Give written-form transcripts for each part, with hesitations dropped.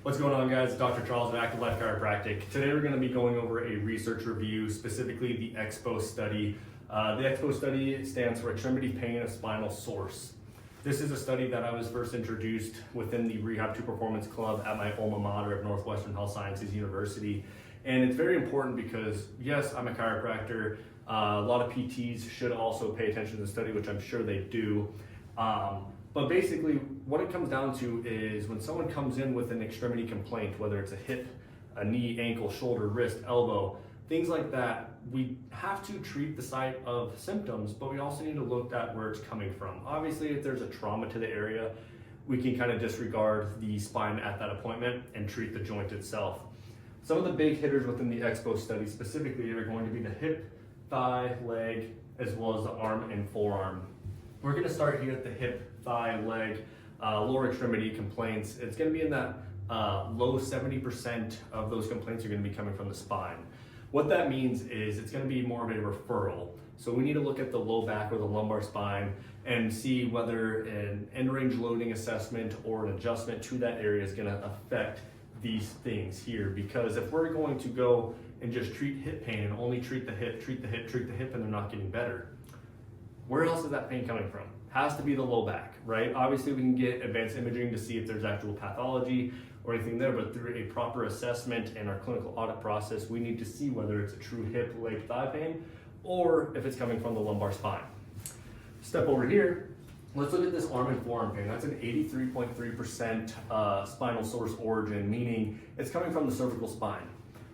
What's going on, guys? Dr. Charles at Active Life Chiropractic. Today we're going to be going over a research review, specifically the EXPOSS study. The EXPOSS study stands for Extremity Pain of Spinal Source. This is a study that I was first introduced within the Rehab to Performance Club at my alma mater of Northwestern Health Sciences University. And it's very important because, yes, I'm a chiropractor. A lot of PTs should also pay attention to the study, which I'm sure they do. But basically, what it comes down to is when someone comes in with an extremity complaint, whether it's a hip, a knee, ankle, shoulder, wrist, elbow, things like that, we have to treat the site of symptoms, but we also need to look at where it's coming from. Obviously, if there's a trauma to the area, we can kind of disregard the spine at that appointment and treat the joint itself. Some of the big hitters within the EXPOSS study specifically are going to be the hip, thigh, leg, as well as the arm and forearm. We're going to start here at the hip, thigh, leg, lower extremity complaints. It's going to be in that low 70% of those complaints are going to be coming from the spine. What that means is it's going to be more of a referral. So we need to look at the low back or the lumbar spine and see whether an end range loading assessment or an adjustment to that area is going to affect these things here. Because if we're going to go and just treat hip pain and only treat the hip, treat the hip, treat the hip, and they're not getting better, where else is that pain coming from? Has to be the low back, right? Obviously, we can get advanced imaging to see if there's actual pathology or anything there, but through a proper assessment and our clinical audit process, we need to see whether it's a true hip, leg, thigh pain, or if it's coming from the lumbar spine. Step over here, let's look at this arm and forearm pain. That's an 83.3% spinal source origin, meaning it's coming from the cervical spine,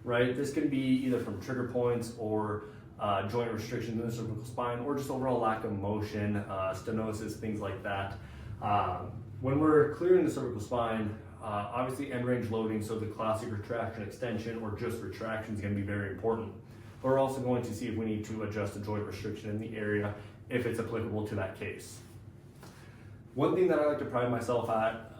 right? This can be either from trigger points or joint restrictions in the cervical spine, or just overall lack of motion, stenosis, things like that. When we're clearing the cervical spine, obviously end range loading, so the classic retraction extension or just retraction is going to be very important. But we're also going to see if we need to adjust the joint restriction in the area if it's applicable to that case. One thing that I like to pride myself at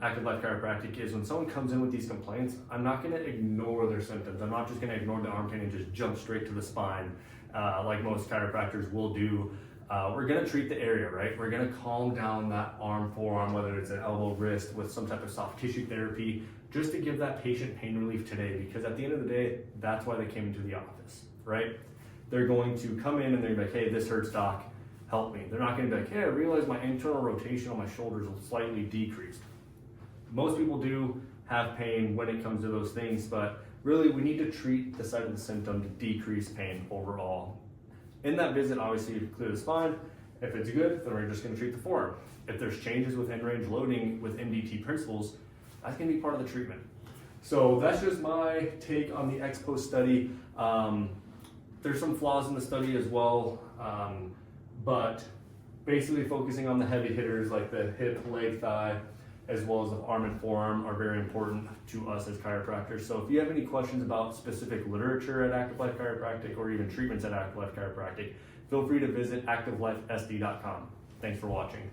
Active Life Chiropractic is when someone comes in with these complaints, I'm not going to ignore their symptoms. I'm not just going to ignore the arm pain and just jump straight to the spine like most chiropractors will do. We're going to treat the area, right? We're going to calm down that arm, forearm, whether it's an elbow, wrist, with some type of soft tissue therapy, just to give that patient pain relief today. Because at the end of the day, that's why they came into the office, right? They're going to come in and they're like, hey, this hurts, doc. Help me. They're not going to be like, hey, I realize my internal rotation on my shoulders is slightly decreased. Most people do have pain when it comes to those things, but really we need to treat the site of the symptom to decrease pain overall. In that visit, obviously you clear the spine. If it's good, then we're just going to treat the forearm. If there's changes with end range loading with MDT principles, that's going to be part of the treatment. So that's just my take on the EXPOSS study. There's some flaws in the study as well. But basically focusing on the heavy hitters like the hip, leg, thigh, as well as the arm and forearm are very important to us as chiropractors. So if you have any questions about specific literature at Active Life Chiropractic or even treatments at Active Life Chiropractic, feel free to visit activelifesd.com. Thanks for watching.